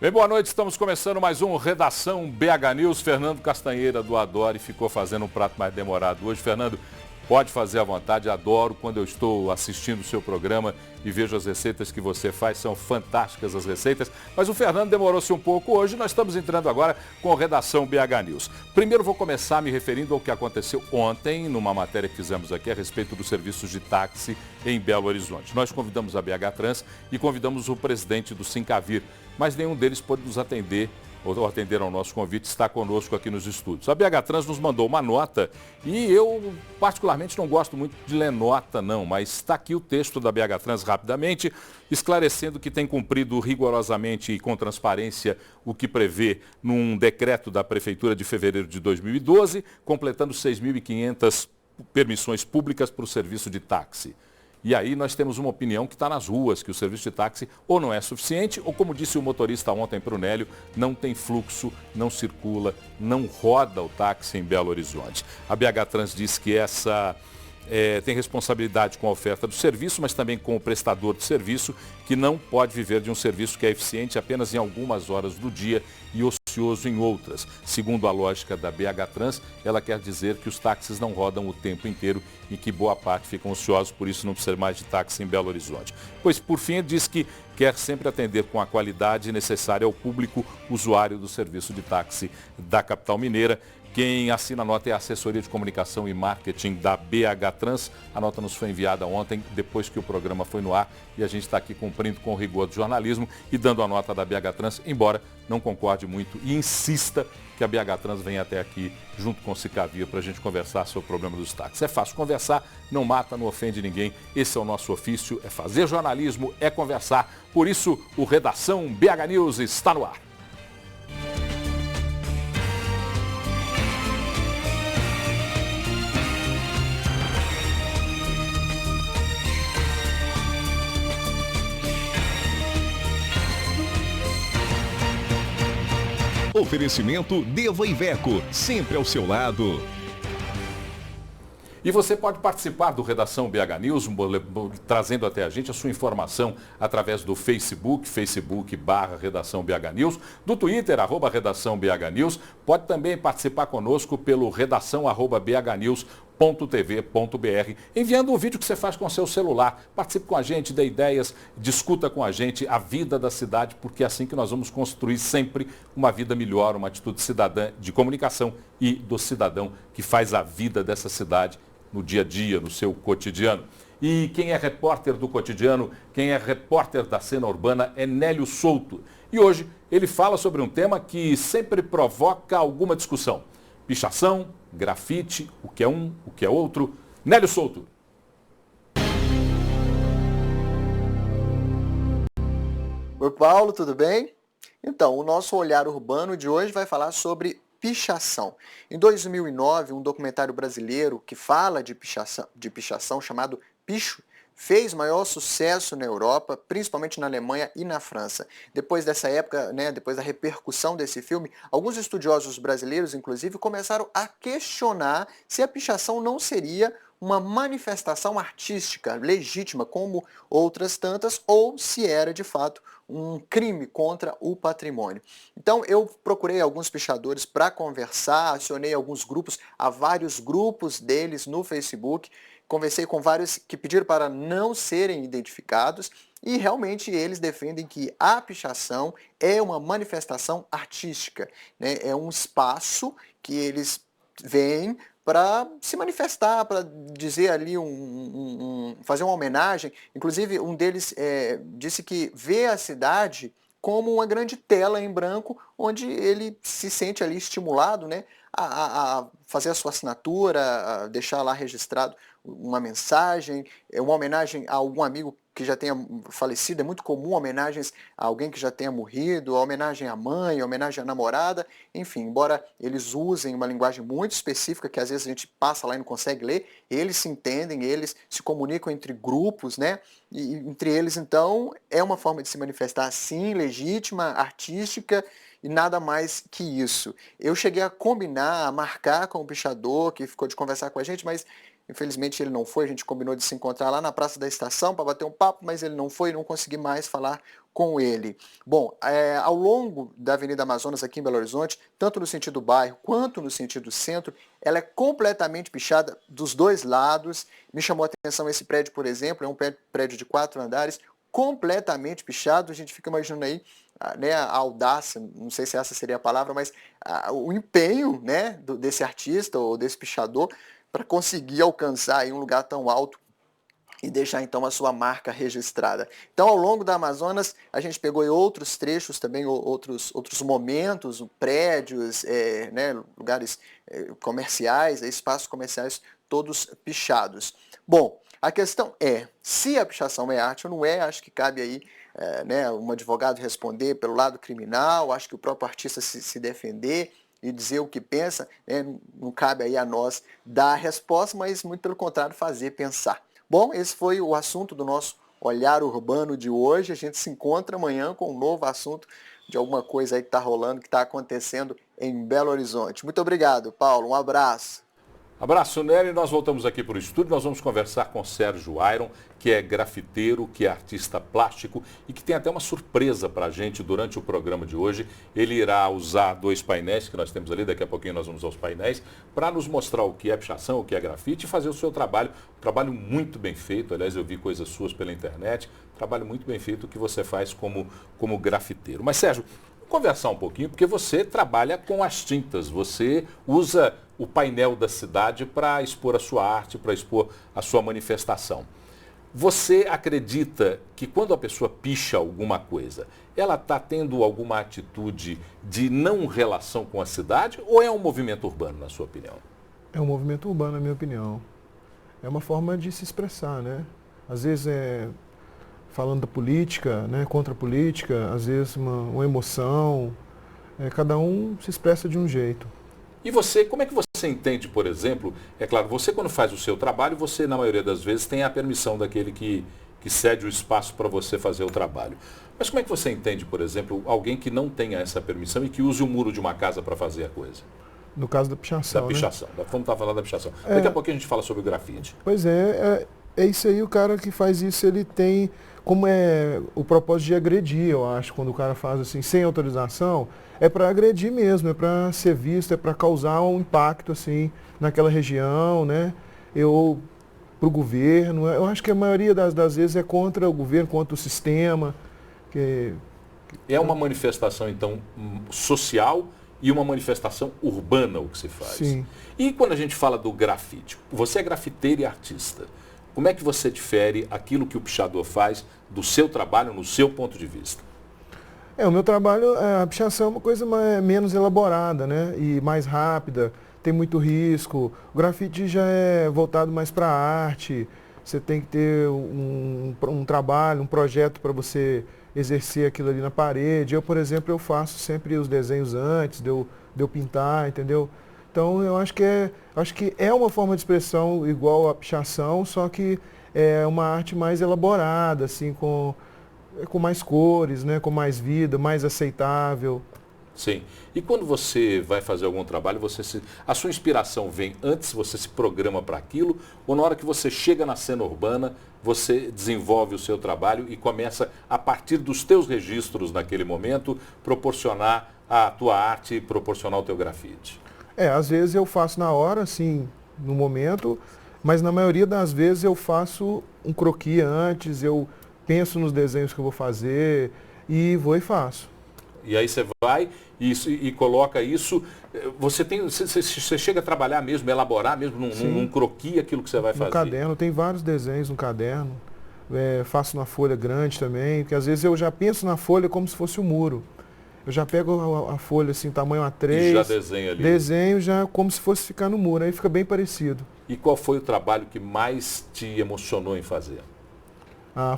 Bem, boa noite, estamos começando mais um Redação BH News. Fernando Castanheira do Adore ficou fazendo um prato mais demorado hoje. Fernando, pode fazer à vontade, adoro quando eu estou assistindo o seu programa e vejo as receitas que você faz, são fantásticas as receitas. Mas o Fernando demorou-se um pouco hoje, nós estamos entrando agora com a Redação BH News. Primeiro vou começar me referindo ao que aconteceu ontem, numa matéria que fizemos aqui a respeito dos serviços de táxi em Belo Horizonte. Nós convidamos a BH Trans e convidamos o presidente do Sincavir, mas nenhum deles pôde nos atender ou atender ao nosso convite, está conosco aqui nos estúdios. A BH Trans nos mandou uma nota e eu particularmente não gosto muito de ler nota não, mas está aqui o texto da BH Trans rapidamente, esclarecendo que tem cumprido rigorosamente e com transparência o que prevê num decreto da Prefeitura de fevereiro de 2012, completando 6.500 permissões públicas para o serviço de táxi. E aí nós temos uma opinião que está nas ruas, que o serviço de táxi ou não é suficiente, ou como disse o motorista ontem para o Nélio, não tem fluxo, não circula, não roda o táxi em Belo Horizonte. A BH Trans diz que essa tem responsabilidade com a oferta do serviço, mas também com o prestador de serviço, que não pode viver de um serviço que é eficiente apenas em algumas horas do dia e ocioso em outras. Segundo a lógica da BH Trans, ela quer dizer que os táxis não rodam o tempo inteiro e que boa parte ficam ociosos, por isso não precisa mais de táxi em Belo Horizonte. Pois, por fim, diz que quer sempre atender com a qualidade necessária ao público usuário do serviço de táxi da capital mineira. Quem assina a nota é a Assessoria de Comunicação e Marketing da BH Trans. A nota nos foi enviada ontem, depois que o programa foi no ar, e a gente está aqui cumprindo com o rigor do jornalismo e dando a nota da BH Trans, embora não concorde muito e insista que a BH Trans venha até aqui junto com o Sincavir para a gente conversar sobre o problema dos táxis. É fácil conversar, não mata, não ofende ninguém. Esse é o nosso ofício, é fazer jornalismo, é conversar. Por isso, o Redação BH News está no ar. Oferecimento Deva Iveco, sempre ao seu lado. E você pode participar do Redação BH News, trazendo até a gente a sua informação através do Facebook.com/Redação BH News, do Twitter, @Redação BH News. Pode também participar conosco pelo redação@bhnews.tv.br, enviando o vídeo que você faz com o seu celular. Participe com a gente, dê ideias, discuta com a gente a vida da cidade, porque é assim que nós vamos construir sempre uma vida melhor, uma atitude cidadã de comunicação e do cidadão que faz a vida dessa cidade no dia a dia, no seu cotidiano. E quem é repórter do cotidiano, quem é repórter da cena urbana é Nélio Souto. E hoje ele fala sobre um tema que sempre provoca alguma discussão. Pichação, grafite, o que é um, o que é outro. Nélio Souto. Oi, Paulo, tudo bem? Então, o nosso olhar urbano de hoje vai falar sobre pichação. Em 2009, um documentário brasileiro que fala de pichação chamado Picho, fez maior sucesso na Europa, principalmente na Alemanha e na França. Depois dessa época, depois da repercussão desse filme, alguns estudiosos brasileiros, inclusive, começaram a questionar se a pichação não seria uma manifestação artística legítima, como outras tantas, ou se era, de fato, um crime contra o patrimônio. Então, eu procurei alguns pichadores para conversar, acionei alguns grupos, há vários grupos deles no Facebook, conversei com vários que pediram para não serem identificados e realmente eles defendem que a pichação é uma manifestação artística, né? É um espaço que eles veem para se manifestar, para dizer ali, fazer uma homenagem. Inclusive, um deles disse que vê a cidade como uma grande tela em branco, onde ele se sente ali estimulado, né, a fazer a sua assinatura, a deixar lá registrado uma mensagem, uma homenagem a algum amigo que já tenha falecido. É muito comum homenagens a alguém que já tenha morrido, homenagem à mãe, homenagem à namorada, enfim, embora eles usem uma linguagem muito específica que às vezes a gente passa lá e não consegue ler, eles se entendem, eles se comunicam entre grupos, né? E entre eles, então, é uma forma de se manifestar, sim, legítima, artística, e nada mais que isso. Eu cheguei a combinar, a marcar com o pichador, que ficou de conversar com a gente, mas Infelizmente ele não foi, a gente combinou de se encontrar lá na Praça da Estação para bater um papo, mas ele não foi, não consegui mais falar com ele. Bom, ao longo da Avenida Amazonas aqui em Belo Horizonte, tanto no sentido bairro quanto no sentido centro, ela é completamente pichada dos dois lados. Me chamou a atenção esse prédio, por exemplo, é um prédio de 4 andares, completamente pichado. A gente fica imaginando aí, né, a audácia, não sei se essa seria a palavra, mas o empenho, né, desse artista ou desse pichador para conseguir alcançar aí um lugar tão alto e deixar então a sua marca registrada. Então, ao longo da Amazonas, a gente pegou outros trechos também, outros momentos, prédios, né, lugares comerciais, espaços comerciais todos pichados. Bom, a questão é, se a pichação é arte ou não é, acho que cabe aí né, um advogado responder pelo lado criminal, acho que o próprio artista se defender e dizer o que pensa, né, não cabe aí a nós dar a resposta, mas muito pelo contrário, fazer pensar. Bom, esse foi o assunto do nosso Olhar Urbano de hoje. A gente se encontra amanhã com um novo assunto de alguma coisa aí que está rolando, que está acontecendo em Belo Horizonte. Muito obrigado, Paulo. Um abraço. Abraço, Nery. Nós voltamos aqui para o estúdio. Nós vamos conversar com Sérgio Iron, que é grafiteiro, que é artista plástico e que tem até uma surpresa para a gente durante o programa de hoje. Ele irá usar 2 painéis que nós temos ali, daqui a pouquinho nós vamos aos painéis, para nos mostrar o que é pichação, o que é grafite e fazer o seu trabalho. Um trabalho muito bem feito. Aliás, eu vi coisas suas pela internet. Trabalho muito bem feito que você faz como grafiteiro. Mas, Sérgio, vamos conversar um pouquinho, porque você trabalha com as tintas. Você usa o painel da cidade para expor a sua arte, para expor a sua manifestação. Você acredita que quando a pessoa picha alguma coisa, ela está tendo alguma atitude de não relação com a cidade ou é um movimento urbano, na sua opinião? É um movimento urbano, na minha opinião. É uma forma de se expressar, né? Às vezes falando da política, né, contra a política, às vezes uma emoção. Cada um se expressa de um jeito. E você, como é que você entende, por exemplo, é claro, você quando faz o seu trabalho, você na maioria das vezes tem a permissão daquele que cede o espaço para você fazer o trabalho. Mas como é que você entende, por exemplo, alguém que não tenha essa permissão e que use o muro de uma casa para fazer a coisa? No caso da pichação, Da pichação, né? Vamos estar falando da pichação. Daqui a pouquinho a gente fala sobre o grafite. Pois é isso aí, o cara que faz isso, ele tem, como é o propósito de agredir, eu acho, quando o cara faz assim, sem autorização, é para agredir mesmo, é para ser visto, é para causar um impacto assim naquela região, né? Para o governo, eu acho que a maioria das vezes é contra o governo, contra o sistema. É uma manifestação, então, social e uma manifestação urbana o que se faz. Sim. E quando a gente fala do grafite, você é grafiteiro e artista. Como é que você difere aquilo que o pichador faz do seu trabalho, no seu ponto de vista? O meu trabalho, a pichação é uma coisa menos elaborada, né? E mais rápida, tem muito risco. O grafite já é voltado mais para a arte. Você tem que ter um trabalho, um projeto para você exercer aquilo ali na parede. Eu, por exemplo, eu faço sempre os desenhos antes de eu pintar, entendeu? Então eu acho que é uma forma de expressão igual a pichação, só que é uma arte mais elaborada, assim, com mais cores, né, com mais vida, mais aceitável. Sim. E quando você vai fazer algum trabalho, a sua inspiração vem antes, você se programa para aquilo, ou na hora que você chega na cena urbana, você desenvolve o seu trabalho e começa, a partir dos teus registros naquele momento, proporcionar a tua arte, proporcionar o teu grafite? Às vezes eu faço na hora, assim, no momento, mas na maioria das vezes eu faço um croquis antes, eu penso nos desenhos que eu vou fazer e vou e faço. E aí você vai e coloca isso, você chega a trabalhar mesmo, elaborar mesmo num croquis aquilo que você vai fazer? No caderno, tem vários desenhos no caderno, faço na folha grande também, porque às vezes eu já penso na folha como se fosse um muro. Eu já pego a folha assim, tamanho A3, e já desenha ali. Desenho já como se fosse ficar no muro, aí fica bem parecido. E qual foi o trabalho que mais te emocionou em fazer?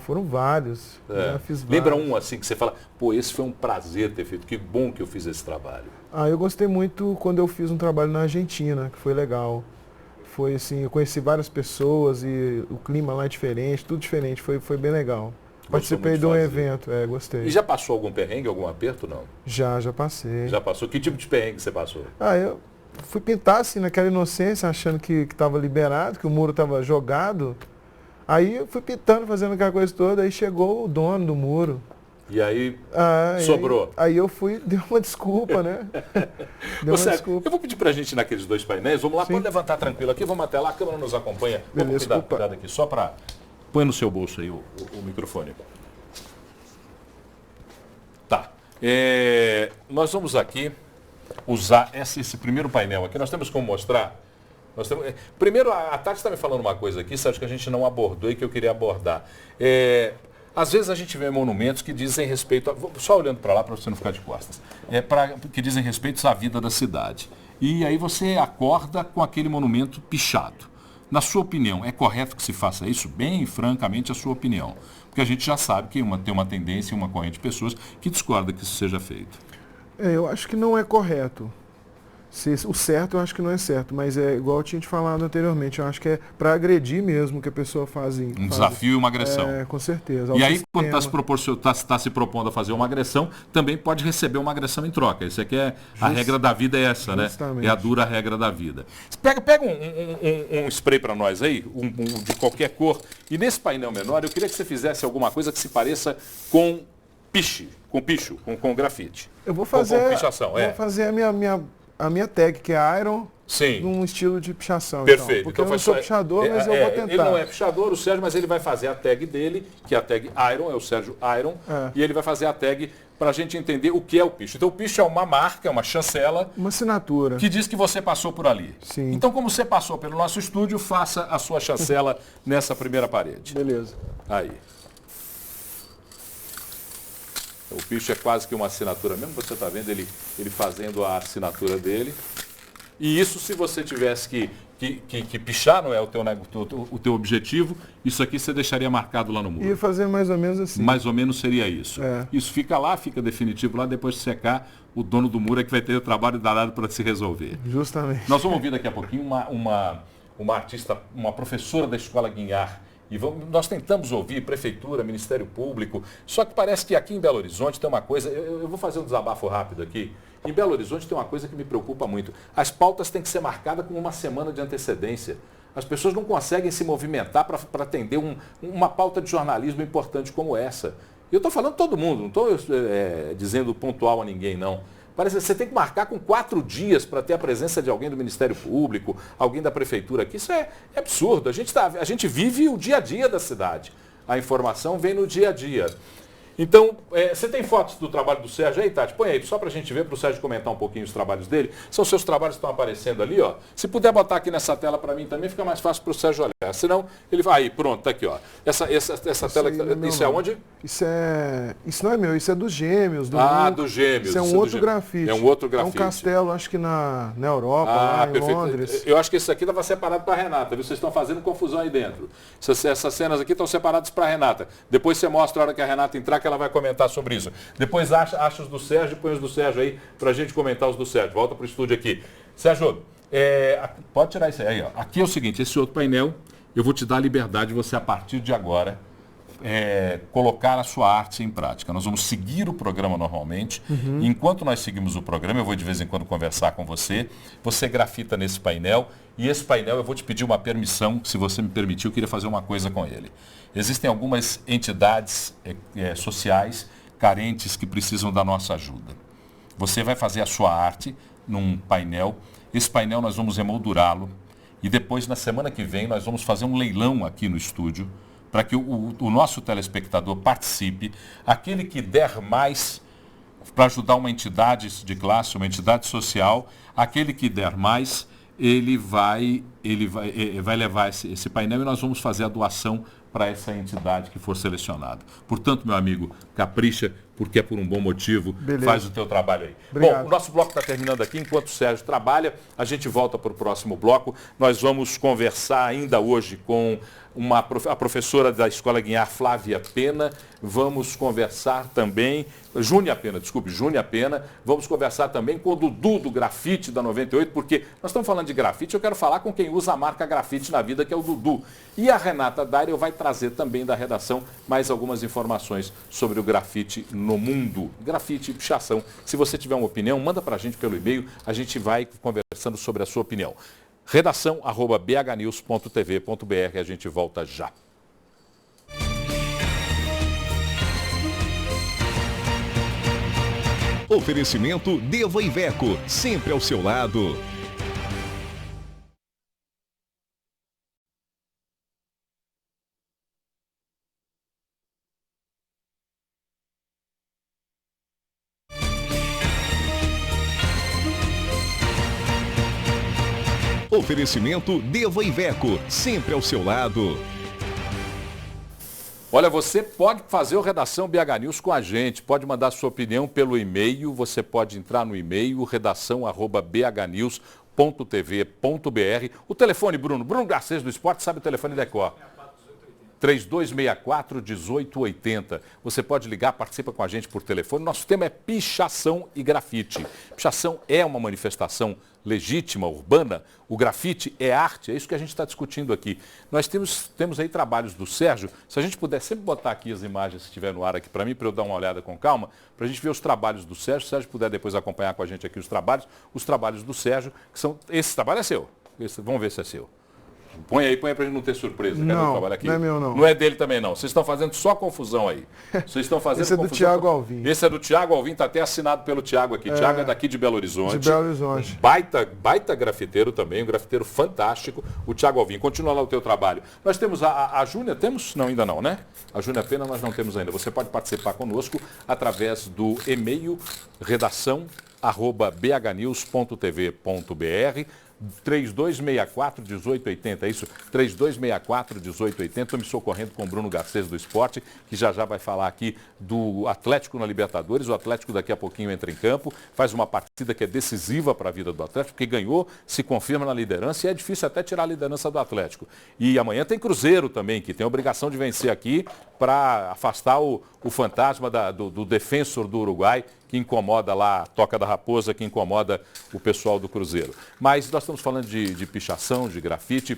Foram vários. Já fiz vários. Lembra um assim que você fala, esse foi um prazer ter feito, que bom que eu fiz esse trabalho. Eu gostei muito quando eu fiz um trabalho na Argentina, que foi legal. Foi assim, eu conheci várias pessoas e o clima lá é diferente, tudo diferente, foi bem legal. Participei de um evento, gostei. E já passou algum perrengue, algum aperto, não? Já passei. Já passou? Que tipo de perrengue você passou? fui pintar assim naquela inocência, achando que estava liberado, que o muro estava jogado. Aí eu fui pintando, fazendo aquela coisa toda, aí chegou o dono do muro. E aí sobrou. Aí eu fui, deu uma desculpa, né? Deu uma desculpa. Eu vou pedir pra gente ir naqueles 2 painéis. Vamos lá, Sim. pode levantar tranquilo aqui, vamos até lá, a câmera nos acompanha. Beleza, Vamos cuidado aqui, só para... Põe no seu bolso aí o microfone. Tá. Nós vamos aqui usar esse primeiro painel aqui. Nós temos como mostrar... Primeiro, a Tati está me falando uma coisa aqui, Sérgio, que a gente não abordou e que eu queria abordar. Às vezes a gente vê monumentos que dizem respeito, só olhando para lá para você não ficar de costas, que dizem respeito à vida da cidade. E aí você acorda com aquele monumento pichado. Na sua opinião, é correto que se faça isso? Bem francamente, a sua opinião. Porque a gente já sabe que tem uma tendência, uma corrente de pessoas que discorda que isso seja feito. Eu acho que não é correto. O certo eu acho que não é certo, mas é igual eu tinha te falado anteriormente, eu acho que é para agredir mesmo que a pessoa faz. Um desafio e uma agressão. Com certeza. E aí, quando está se propondo a fazer uma agressão, também pode receber uma agressão em troca. Isso aqui a regra da vida é essa, justamente, né? É a dura regra da vida. Pega um spray para nós aí, de qualquer cor. E nesse painel menor, eu queria que você fizesse alguma coisa que se pareça com picho, com grafite. Eu vou fazer, com pichação, vou fazer a minha tag, que é Iron, sim, num estilo de pichação. Perfeito. Então, porque eu não sou pichador, mas eu vou tentar. Ele não é pichador, o Sérgio, mas ele vai fazer a tag dele, que é a tag Iron, é o Sérgio Iron, e ele vai fazer a tag para a gente entender o que é o picho. Então o picho é uma marca, é uma chancela. Uma assinatura. Que diz que você passou por ali. Sim. Então, como você passou pelo nosso estúdio, faça a sua chancela nessa primeira parede. Beleza. Aí. O picho é quase que uma assinatura mesmo, você está vendo ele fazendo a assinatura dele. E isso, se você tivesse que pichar, não é o teu objetivo, isso aqui você deixaria marcado lá no muro. Ia fazer mais ou menos assim. Mais ou menos seria isso. É. Isso fica lá, fica definitivo lá, depois de secar, o dono do muro é que vai ter o trabalho danado para se resolver. Justamente. Nós vamos ouvir daqui a pouquinho uma artista, uma professora da Escola Guinhar. E nós tentamos ouvir Prefeitura, Ministério Público, só que parece que aqui em Belo Horizonte tem uma coisa, eu vou fazer um desabafo rápido aqui. Em Belo Horizonte tem uma coisa que me preocupa muito. As pautas têm que ser marcadas com uma semana de antecedência. As pessoas não conseguem se movimentar para atender uma pauta de jornalismo importante como essa. E eu estou falando todo mundo, não estou dizendo pontual a ninguém, não. Parece que você tem que marcar com 4 dias para ter a presença de alguém do Ministério Público, alguém da Prefeitura aqui. Isso é absurdo. A gente vive o dia a dia da cidade. A informação vem no dia a dia. Então, você tem fotos do trabalho do Sérgio aí, Tati? Põe aí, só para a gente ver, para o Sérgio comentar um pouquinho os trabalhos dele. São seus trabalhos que estão aparecendo ali, ó. Se puder botar aqui nessa tela para mim também, fica mais fácil para o Sérgio olhar. Senão, ele vai aí, pronto, tá aqui, ó. Essa tela, isso é onde? Isso não é meu, isso é dos Gêmeos. Dos Gêmeos. Isso é um outro grafite. É um outro grafite. É um castelo, acho que na Europa, lá em Londres. Eu acho que esse aqui estava separado para a Renata, viu? Vocês estão fazendo confusão aí dentro. Essas cenas aqui estão separadas para a Renata. Depois você mostra a hora que a Renata entrar, que ela vai comentar sobre isso. Depois acha os do Sérgio, põe os do Sérgio aí para a gente comentar os do Sérgio. Volta para o estúdio aqui. Sérgio, pode tirar isso aí, ó. Aqui é o seguinte, esse outro painel, eu vou te dar a liberdade de você, a partir de agora, colocar a sua arte em prática. Nós vamos seguir o programa normalmente. Enquanto nós seguimos o programa, eu vou de vez em quando conversar com você. Você grafita nesse painel. E esse painel eu vou te pedir uma permissão, se você me permitir, eu queria fazer uma coisa com ele. Existem algumas entidades sociais carentes que precisam da nossa ajuda. Você vai fazer a sua arte num painel. Esse painel nós vamos emoldurá-lo. E depois, na semana que vem, nós vamos fazer um leilão aqui no estúdio para que o nosso telespectador participe. Aquele que der mais para ajudar uma entidade de classe, uma entidade social, aquele que der mais, ele vai levar esse painel e nós vamos fazer a doação para essa entidade que for selecionada. Portanto, meu amigo, capricha, porque é por um bom motivo. Beleza. Faz o teu trabalho aí. Obrigado. Bom, o nosso bloco está terminando aqui. Enquanto o Sérgio trabalha, a gente volta para o próximo bloco. Nós vamos conversar ainda hoje com a professora da Escola Guinhar, Flávia Pena. Vamos conversar também, Júnia Pena. Vamos conversar também com o Dudu do Grafite da 98, porque nós estamos falando de grafite, eu quero falar com quem usa a marca Grafite na vida, que é o Dudu. E a Renata Dairel vai trazer também da redação mais algumas informações sobre o grafite no no mundo. Grafite e pichação. Se você tiver uma opinião, manda para a gente pelo e-mail, a gente vai conversando sobre a sua opinião. redação@bhnews.tv.br, a gente volta já. Oferecimento Deva Iveco, sempre ao seu lado. Oferecimento Deva Iveco, sempre ao seu lado. Olha, você pode fazer o Redação BH News com a gente, pode mandar sua opinião pelo e-mail, você pode entrar no e-mail redação@bhnews.tv.br. O telefone, Bruno Garcês do Esporte, sabe o telefone da Decor? 3264-1880. Você pode ligar, participa com a gente por telefone. Nosso tema é pichação e grafite. Pichação é uma manifestação legítima, urbana. O grafite é arte, é isso que a gente está discutindo aqui. Nós temos aí trabalhos do Sérgio. Se a gente puder sempre botar aqui as imagens, se estiver no ar aqui para mim, para eu dar uma olhada com calma, para a gente ver os trabalhos do Sérgio. Se o Sérgio puder depois acompanhar com a gente aqui os trabalhos do Sérgio, que são... Esse trabalho é seu. Vamos ver se é seu. Põe aí pra gente não ter surpresa. Não, aqui. não é meu, não. Não é dele também, não. Vocês estão fazendo só confusão aí. Vocês estão fazendo Esse é do Thiago Alvim. Esse é do Thiago Alvim, está até assinado pelo Thiago aqui. Thiago é daqui de Belo Horizonte. De Belo Horizonte. Baita grafiteiro também, um grafiteiro fantástico. O Thiago Alvim. Continua lá o teu trabalho. Nós temos a Júnia, temos? Não, ainda não, né? A Júnia Pena nós não temos ainda. Você pode participar conosco através do e-mail redação@bhnews.tv.br. 3264-1880, é isso? 3264-1880, estou me socorrendo com o Bruno Garcês do Esporte, que já vai falar aqui do Atlético na Libertadores. O Atlético daqui a pouquinho entra em campo, faz uma partida que é decisiva para a vida do Atlético, porque ganhou, se confirma na liderança e é difícil até tirar a liderança do Atlético. E amanhã tem Cruzeiro também, que tem a obrigação de vencer aqui para afastar o fantasma do defensor do Uruguai, que incomoda lá a Toca da Raposa, que incomoda o pessoal do Cruzeiro. Mas nós estamos falando de pichação, de grafite,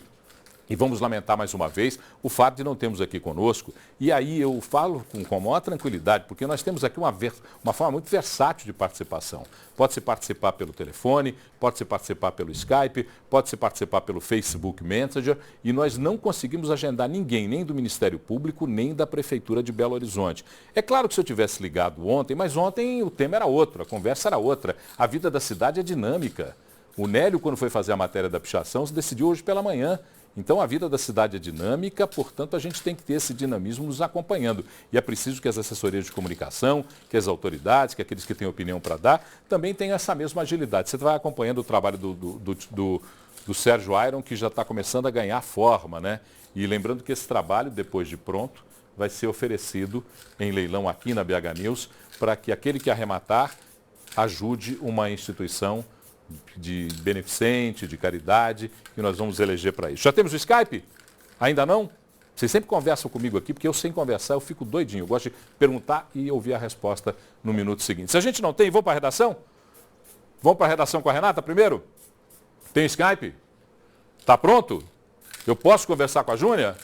e vamos lamentar mais uma vez o fato de não termos aqui conosco. E aí eu falo com maior tranquilidade, porque nós temos aqui uma forma muito versátil de participação. Pode-se participar pelo telefone, pode-se participar pelo Skype, pode-se participar pelo Facebook Messenger, e nós não conseguimos agendar ninguém, nem do Ministério Público, nem da Prefeitura de Belo Horizonte. É claro que se eu tivesse ligado ontem, mas ontem o tema era outro, a conversa era outra. A vida da cidade é dinâmica. O Nélio, quando foi fazer a matéria da pichação, se decidiu hoje pela manhã. Então a vida da cidade é dinâmica, portanto a gente tem que ter esse dinamismo nos acompanhando. E é preciso que as assessorias de comunicação, que as autoridades, que aqueles que têm opinião para dar, também tenham essa mesma agilidade. Você vai acompanhando o trabalho do Sérgio Iron, que já está começando a ganhar forma, né? E lembrando que esse trabalho, depois de pronto, vai ser oferecido em leilão aqui na BH News, para que aquele que arrematar ajude uma instituição de beneficente, de caridade, que nós vamos eleger para isso. Já temos o Skype? Ainda não? Vocês sempre conversam comigo aqui, porque eu sem conversar eu fico doidinho. Eu gosto de perguntar e ouvir a resposta no minuto seguinte. Se a gente não tem, vamos para a redação? Vamos para a redação com a Renata primeiro? Tem Skype? Tá pronto? Eu posso conversar com a Júnia?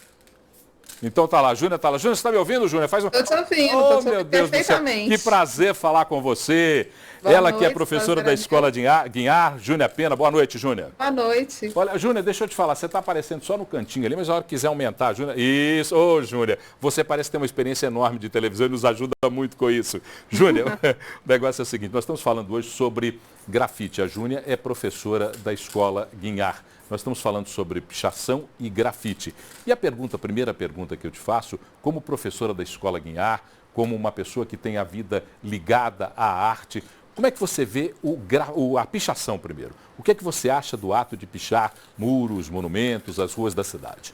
Então tá lá, a Júnia tá lá. Júnia, você está me ouvindo, Júnia? Faz um... Eu estou ouvindo, oh, meu Deus do céu. Que prazer falar com você. Boa Ela noite, que é professora da Escola Guinhar, Júnia Pena. Boa noite, Júnia. Boa noite. Olha, Júnia, deixa eu te falar, você está aparecendo só no cantinho ali, mas a hora que quiser aumentar, Júnia... Isso, ô Júnia, você parece ter uma experiência enorme de televisão e nos ajuda muito com isso. Júnia, o negócio é o seguinte, nós estamos falando hoje sobre grafite. A Júnia é professora da Escola Guinhar. Nós estamos falando sobre pichação e grafite. E a primeira pergunta que eu te faço, como professora da Escola Guinhar, como uma pessoa que tem a vida ligada à arte, como é que você vê a pichação primeiro? O que é que você acha do ato de pichar muros, monumentos, as ruas da cidade?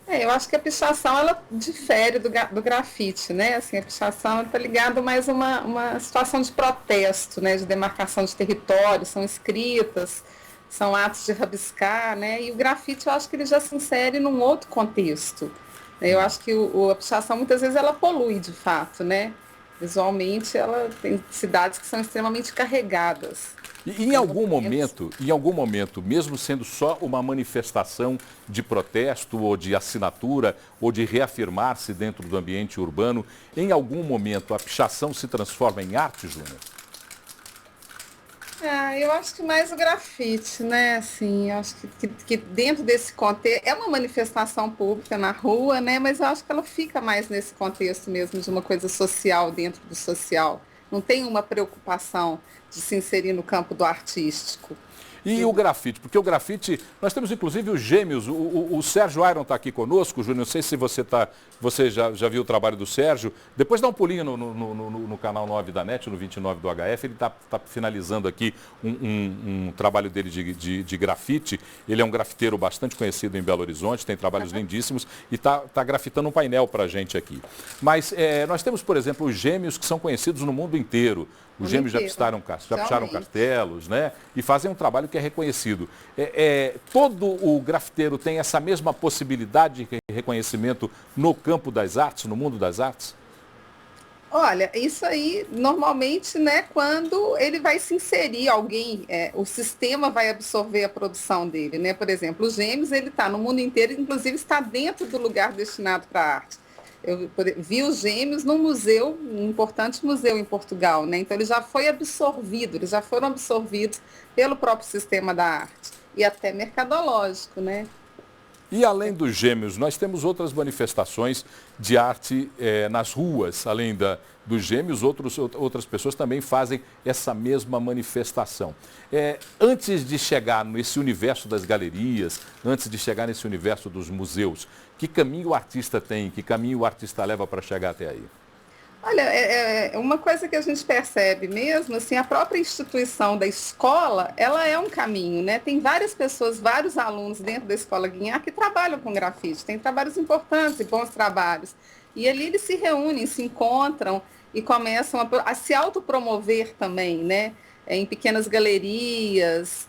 Eu acho que a pichação, ela difere do grafite, né? Assim, a pichação está ligada mais a uma situação de protesto, né? De demarcação de território, são escritas, são atos de rabiscar, né? E o grafite, eu acho que ele já se insere num outro contexto. Eu acho que a pichação, muitas vezes, ela polui, de fato, né? Visualmente, ela tem cidades que são extremamente carregadas. E em algum momento, mesmo sendo só uma manifestação de protesto ou de assinatura ou de reafirmar-se dentro do ambiente urbano, em algum momento a pichação se transforma em arte, Júnior? Eu acho que mais o grafite, né? Assim, eu acho que dentro desse contexto, é uma manifestação pública na rua, né? Mas eu acho que ela fica mais nesse contexto mesmo de uma coisa social dentro do social. Não tem uma preocupação de se inserir no campo do artístico. E o grafite? Porque o grafite, nós temos inclusive os gêmeos, o Sérgio Iron está aqui conosco, Júnior, não sei se você já viu o trabalho do Sérgio, depois dá um pulinho no canal 9 da NET, no 29 do HF, ele está finalizando aqui um trabalho dele de grafite, ele é um grafiteiro bastante conhecido em Belo Horizonte, tem trabalhos lindíssimos e está grafitando um painel para a gente aqui. Mas nós temos, por exemplo, os gêmeos que são conhecidos no mundo inteiro. Os gêmeos já picharam castelos, né? E fazem um trabalho que é reconhecido. Todo o grafiteiro tem essa mesma possibilidade de reconhecimento no campo das artes, no mundo das artes? Olha, isso aí normalmente, né, quando ele vai se inserir alguém, o sistema vai absorver a produção dele, né? Por exemplo, os gêmeos, ele está no mundo inteiro, inclusive está dentro do lugar destinado para a arte. Eu vi os gêmeos num museu, um importante museu em Portugal, né? Então ele já foi absorvido, eles já foram absorvidos pelo próprio sistema da arte e até mercadológico, né? E além dos gêmeos, nós temos outras manifestações de arte nas ruas, além dos gêmeos, outras pessoas também fazem essa mesma manifestação. Antes de chegar nesse universo das galerias, antes de chegar nesse universo dos museus, que caminho o artista tem, que caminho o artista leva para chegar até aí? Olha, uma coisa que a gente percebe mesmo, assim, a própria instituição da escola, ela é um caminho, né? Tem várias pessoas, vários alunos dentro da Escola Guinhar que trabalham com grafite, tem trabalhos importantes e bons trabalhos. E ali eles se reúnem, se encontram e começam a se autopromover também, né? Em pequenas galerias.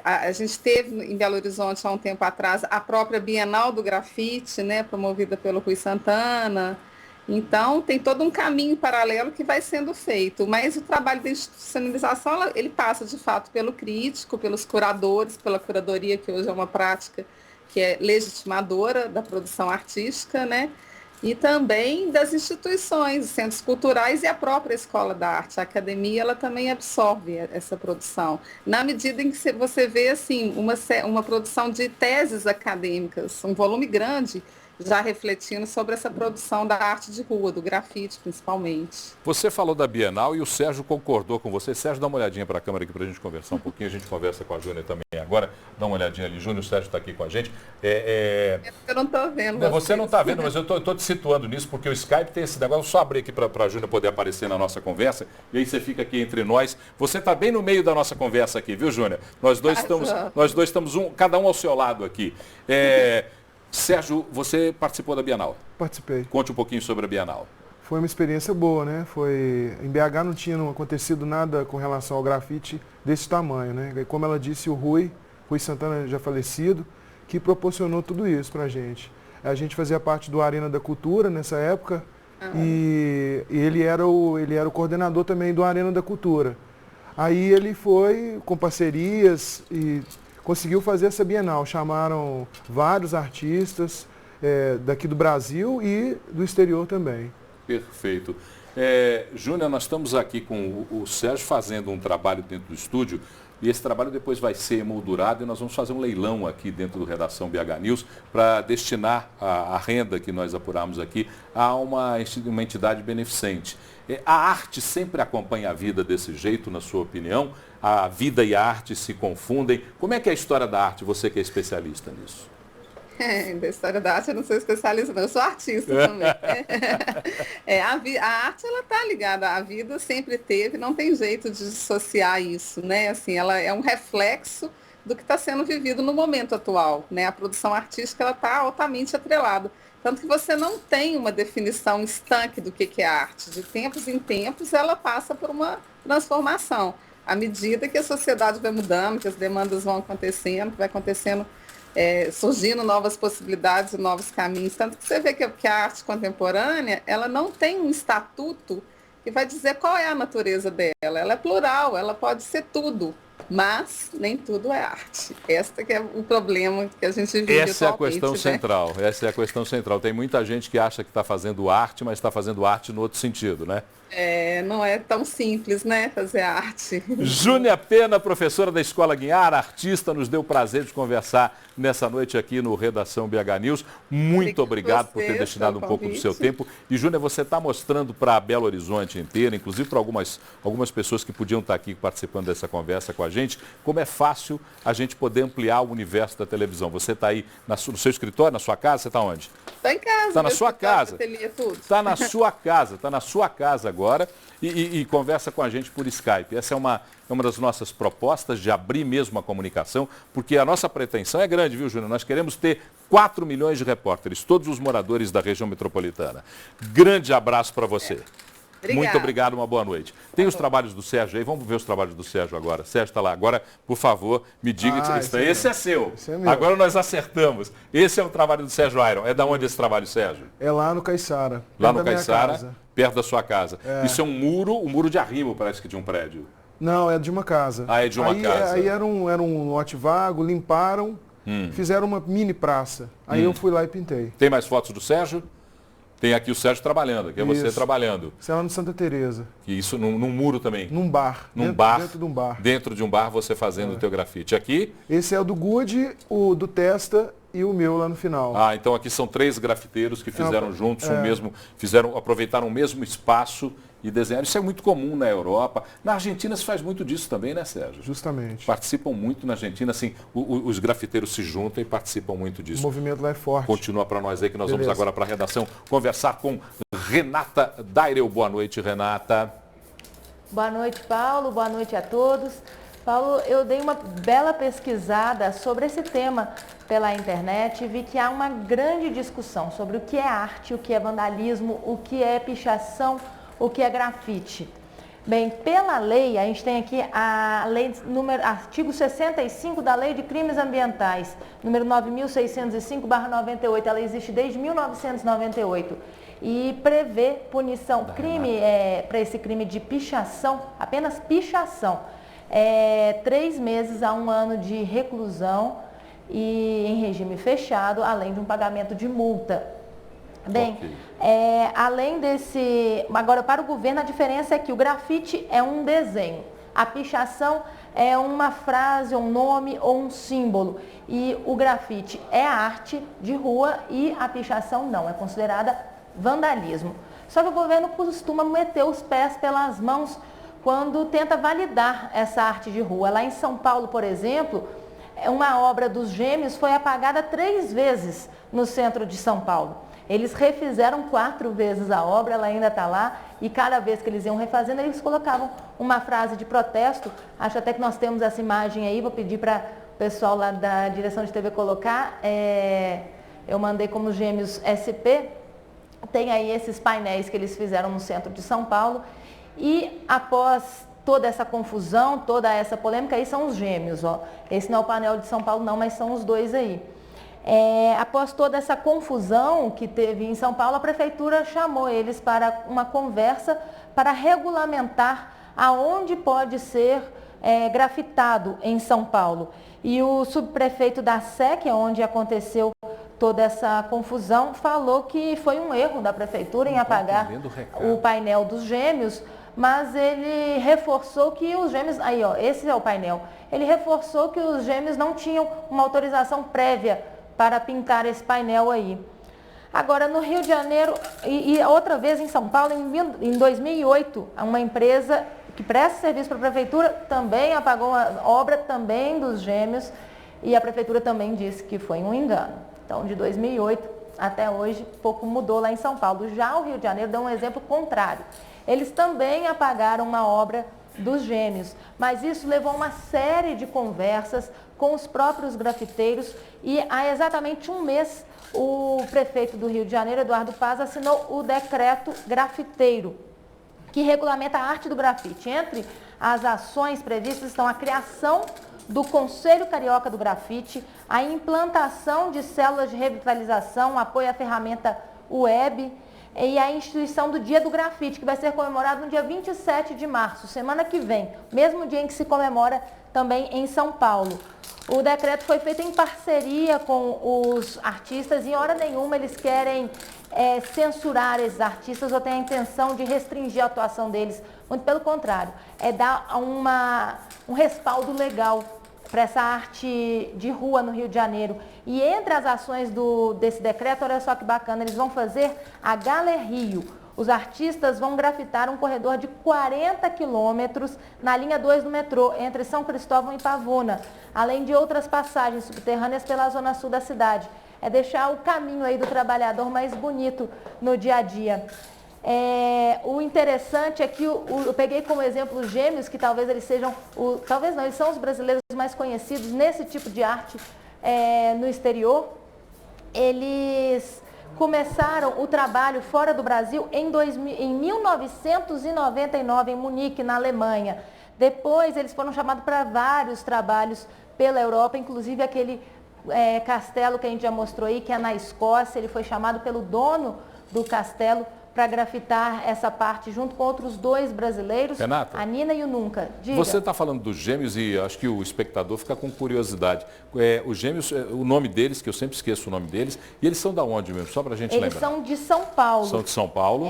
A gente teve em Belo Horizonte há um tempo atrás a própria Bienal do Grafite, né? Promovida pelo Rui Santana. Então, tem todo um caminho paralelo que vai sendo feito, mas o trabalho da institucionalização, ele passa, de fato, pelo crítico, pelos curadores, pela curadoria, que hoje é uma prática que é legitimadora da produção artística, né? E também das instituições, centros culturais e a própria Escola da Arte. A academia, ela também absorve essa produção, na medida em que você vê, assim, uma produção de teses acadêmicas, um volume grande, já refletindo sobre essa produção da arte de rua, do grafite principalmente. Você falou da Bienal e o Sérgio concordou com você. Sérgio, dá uma olhadinha para a câmera aqui para a gente conversar um pouquinho. A gente conversa com a Júnior também agora. Dá uma olhadinha ali. Júnior, o Sérgio está aqui com a gente. Eu não estou vendo. Você não está vendo, mas eu estou te situando nisso, porque o Skype tem esse negócio. Eu só abrir aqui para a Júnior poder aparecer na nossa conversa. E aí você fica aqui entre nós. Você está bem no meio da nossa conversa aqui, viu, Júnior? Nós dois estamos cada um ao seu lado aqui. Sérgio, você participou da Bienal? Participei. Conte um pouquinho sobre a Bienal. Foi uma experiência boa, né? Em BH não tinha acontecido nada com relação ao grafite desse tamanho, né? E como ela disse, o Rui Santana, já falecido, que proporcionou tudo isso pra gente. A gente fazia parte do Arena da Cultura nessa época e ele era o coordenador também do Arena da Cultura. Aí ele foi com parcerias e conseguiu fazer essa Bienal. Chamaram vários artistas daqui do Brasil e do exterior também. Perfeito. Júnior, nós estamos aqui com o Sérgio fazendo um trabalho dentro do estúdio e esse trabalho depois vai ser emoldurado e nós vamos fazer um leilão aqui dentro do Redação BH News para destinar a renda que nós apuramos aqui a uma entidade beneficente. A arte sempre acompanha a vida desse jeito, na sua opinião? A vida e a arte se confundem. Como é que é a história da arte, você que é especialista nisso? Da história da arte eu não sou especialista, mas eu sou artista também. A arte, ela está ligada à vida, sempre teve, não tem jeito de dissociar isso, né? Assim, ela é um reflexo do que está sendo vivido no momento atual, né? A produção artística, ela está altamente atrelada. Tanto que você não tem uma definição estanque do que é arte. De tempos em tempos, ela passa por uma transformação. À medida que a sociedade vai mudando, que as demandas vão acontecendo, vai acontecendo, surgindo novas possibilidades e novos caminhos. Tanto que você vê que a arte contemporânea, ela não tem um estatuto que vai dizer qual é a natureza dela. Ela é plural, ela pode ser tudo, mas nem tudo é arte. Esse que é o problema que a gente vive Essa é a atualmente, questão né? central. Essa é a questão central. Tem muita gente que acha que está fazendo arte, mas está fazendo arte no outro sentido, né? Não é tão simples, né, fazer arte. Júnia Pena, professora da Escola Guiara, artista, nos deu o prazer de conversar nessa noite aqui no Redação BH News. Muito obrigado por ter destinado um pouco do seu tempo. E, Júnia, você está mostrando para Belo Horizonte inteira, inclusive para algumas pessoas que podiam estar aqui participando dessa conversa com a gente, como é fácil a gente poder ampliar o universo da televisão. Você está aí no seu escritório, na sua casa? Você está onde? Está em casa. Está na sua casa. Está na sua casa. Está na sua casa agora. E conversa com a gente por Skype. Essa é uma das nossas propostas de abrir mesmo a comunicação, porque a nossa pretensão é grande, viu, Júnior? Nós queremos ter 4 milhões de repórteres, todos os moradores da região metropolitana. Grande abraço para você. Muito obrigado, uma boa noite. Tem os trabalhos do Sérgio aí, vamos ver os trabalhos do Sérgio agora. Sérgio está lá. Agora, por favor, me diga que esse é seu. Esse é meu. Agora nós acertamos. Esse é o trabalho do Sérgio Iron. É da onde esse trabalho, Sérgio? É lá no Caiçara. Lá no Caiçara, perto da sua casa. Isso é um muro de arrimo, parece que de um prédio. Não, é de uma casa. Ah, é de uma casa. Aí era um lote vago, limparam, fizeram uma mini praça. Aí eu fui lá e pintei. Tem mais fotos do Sérgio? Tem aqui o Sérgio trabalhando, aqui é você trabalhando. Isso é lá no Santa Teresa. E isso num muro também? Num bar. Dentro de um bar. Dentro de um bar você fazendo o teu grafite. Aqui? Esse é o do Good, o do Testa e o meu lá no final. Ah, então aqui são 3 grafiteiros que fizeram juntos aproveitaram o mesmo espaço e desenharam. Isso é muito comum na Europa. Na Argentina se faz muito disso também, né, Sérgio? Justamente. Participam muito na Argentina, assim, os grafiteiros se juntam e participam muito disso. O movimento lá é forte. Continua para nós aí que nós vamos agora para a redação conversar com Renata Dairel. Boa noite, Renata. Boa noite, Paulo. Boa noite a todos. Paulo, eu dei uma bela pesquisada sobre esse tema pela internet e vi que há uma grande discussão sobre o que é arte, o que é vandalismo, o que é pichação, o que é grafite. Bem, pela lei, a gente tem aqui artigo 65 da Lei de Crimes Ambientais, número 9.605/98, ela existe desde 1998 e prevê punição, para esse crime de pichação, apenas pichação, 3 meses a 1 ano de reclusão e em regime fechado, além de um pagamento de multa. Bem, além desse, agora para o governo a diferença é que o grafite é um desenho, a pichação é uma frase, um nome ou um símbolo e o grafite é arte de rua e a pichação não, é considerada vandalismo. Só que o governo costuma meter os pés pelas mãos quando tenta validar essa arte de rua. Lá em São Paulo, por exemplo, uma obra dos Gêmeos foi apagada 3 vezes no centro de São Paulo. Eles refizeram 4 vezes a obra, ela ainda está lá, e cada vez que eles iam refazendo, eles colocavam uma frase de protesto. Acho até que nós temos essa imagem aí, vou pedir para o pessoal lá da direção de TV colocar. Eu mandei como Gêmeos SP, tem aí esses painéis que eles fizeram no centro de São Paulo, e após toda essa confusão, toda essa polêmica, aí são os Gêmeos, ó. Esse não é o painel de São Paulo não, mas são os 2 aí. Após toda essa confusão que teve em São Paulo, a prefeitura chamou eles para uma conversa para regulamentar aonde pode ser grafitado em São Paulo. E o subprefeito da Sé, que é onde aconteceu toda essa confusão, falou que foi um erro da prefeitura em apagar o painel dos Gêmeos, mas ele reforçou que os Gêmeos, aí ó, esse é o painel, ele reforçou que os Gêmeos não tinham uma autorização prévia para pintar esse painel aí. Agora, no Rio de Janeiro, e outra vez em São Paulo, em 2008, uma empresa que presta serviço para a prefeitura também apagou a obra também dos Gêmeos e a prefeitura também disse que foi um engano. Então, de 2008 até hoje, pouco mudou lá em São Paulo. Já o Rio de Janeiro dá um exemplo contrário. Eles também apagaram uma obra dos Gêmeos, mas isso levou a uma série de conversas com os próprios grafiteiros e há exatamente 1 mês o prefeito do Rio de Janeiro, Eduardo Paz, assinou o decreto grafiteiro, que regulamenta a arte do grafite. Entre as ações previstas estão a criação do Conselho Carioca do Grafite, a implantação de células de revitalização, apoio à ferramenta web, e a instituição do Dia do Grafite, que vai ser comemorado no dia 27 de março, semana que vem, mesmo dia em que se comemora também em São Paulo. O decreto foi feito em parceria com os artistas e em hora nenhuma eles querem censurar esses artistas ou têm a intenção de restringir a atuação deles. Muito pelo contrário, é dar um respaldo legal para essa arte de rua no Rio de Janeiro. E entre as ações desse decreto, olha só que bacana, eles vão fazer a Galerio. Os artistas vão grafitar um corredor de 40 quilômetros na linha 2 do metrô, entre São Cristóvão e Pavuna, além de outras passagens subterrâneas pela zona sul da cidade. É deixar o caminho aí do trabalhador mais bonito no dia a dia. O interessante é que eu peguei como exemplo os Gêmeos, que talvez eles sejam, talvez não, eles são os brasileiros mais conhecidos nesse tipo de arte no exterior. Eles começaram o trabalho fora do Brasil em 1999, em Munique, na Alemanha. Depois eles foram chamados para vários trabalhos pela Europa, inclusive aquele castelo que a gente já mostrou aí, que é na Escócia. Ele foi chamado pelo dono do castelo para grafitar essa parte junto com outros 2 brasileiros, Renata, a Nina e o Nunca. Diga. Você está falando dos Gêmeos e acho que o espectador fica com curiosidade. Os Gêmeos, o nome deles, que eu sempre esqueço o nome deles, e eles são da onde mesmo? Só para a gente lembrar. Eles são de São Paulo. São de São Paulo.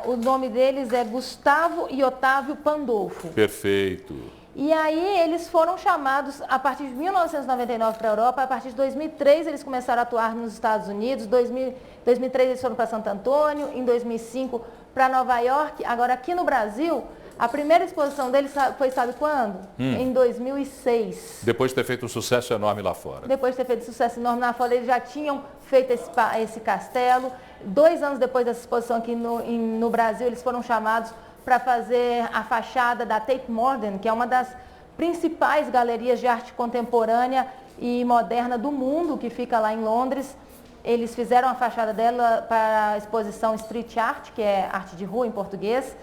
O nome deles é Gustavo e Otávio Pandolfo. Perfeito. E aí eles foram chamados a partir de 1999 para a Europa, a partir de 2003 eles começaram a atuar nos Estados Unidos, 2003 eles foram para Santo Antônio, em 2005 para Nova York. Agora aqui no Brasil, a primeira exposição deles foi, sabe quando? Em 2006. Depois de ter feito um sucesso enorme lá fora. Depois de ter feito um sucesso enorme lá fora, eles já tinham feito esse castelo. 2 anos depois dessa exposição aqui no Brasil, eles foram chamados para fazer a fachada da Tate Modern, que é uma das principais galerias de arte contemporânea e moderna do mundo, que fica lá em Londres. Eles fizeram a fachada dela para a exposição Street Art, que é arte de rua em português.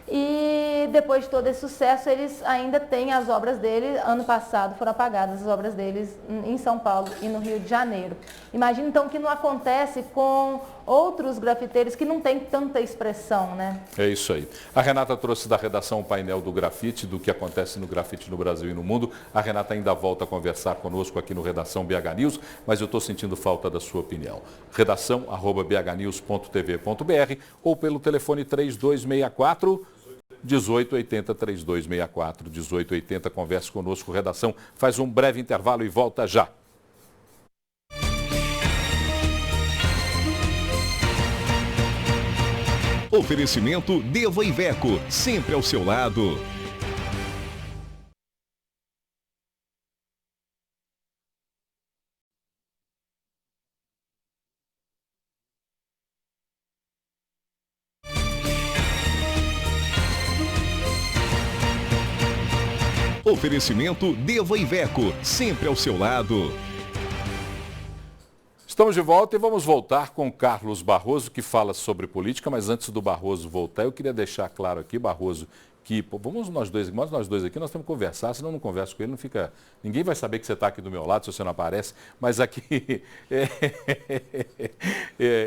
E depois de todo esse sucesso, eles ainda têm as obras dele. Ano passado foram apagadas as obras deles em São Paulo e no Rio de Janeiro. Imagina então que não acontece com outros grafiteiros que não têm tanta expressão, né? É isso aí. A Renata trouxe da redação o painel do grafite, do que acontece no grafite no Brasil e no mundo. A Renata ainda volta a conversar conosco aqui no Redação BH News, mas eu estou sentindo falta da sua opinião. redação@bhnews.tv.br ou pelo telefone 3264 1880, 3264 1880. Converse conosco, redação. Faz um breve intervalo e volta já. Oferecimento Deva Iveco, sempre ao seu lado. Oferecimento Deva Iveco, sempre ao seu lado. Estamos de volta e vamos voltar com Carlos Barroso, que fala sobre política, mas antes do Barroso voltar, eu queria deixar claro aqui, Barroso, que vamos nós dois aqui, nós temos que conversar, senão eu não converso com ele, não fica. Ninguém vai saber que você está aqui do meu lado se você não aparece, mas aqui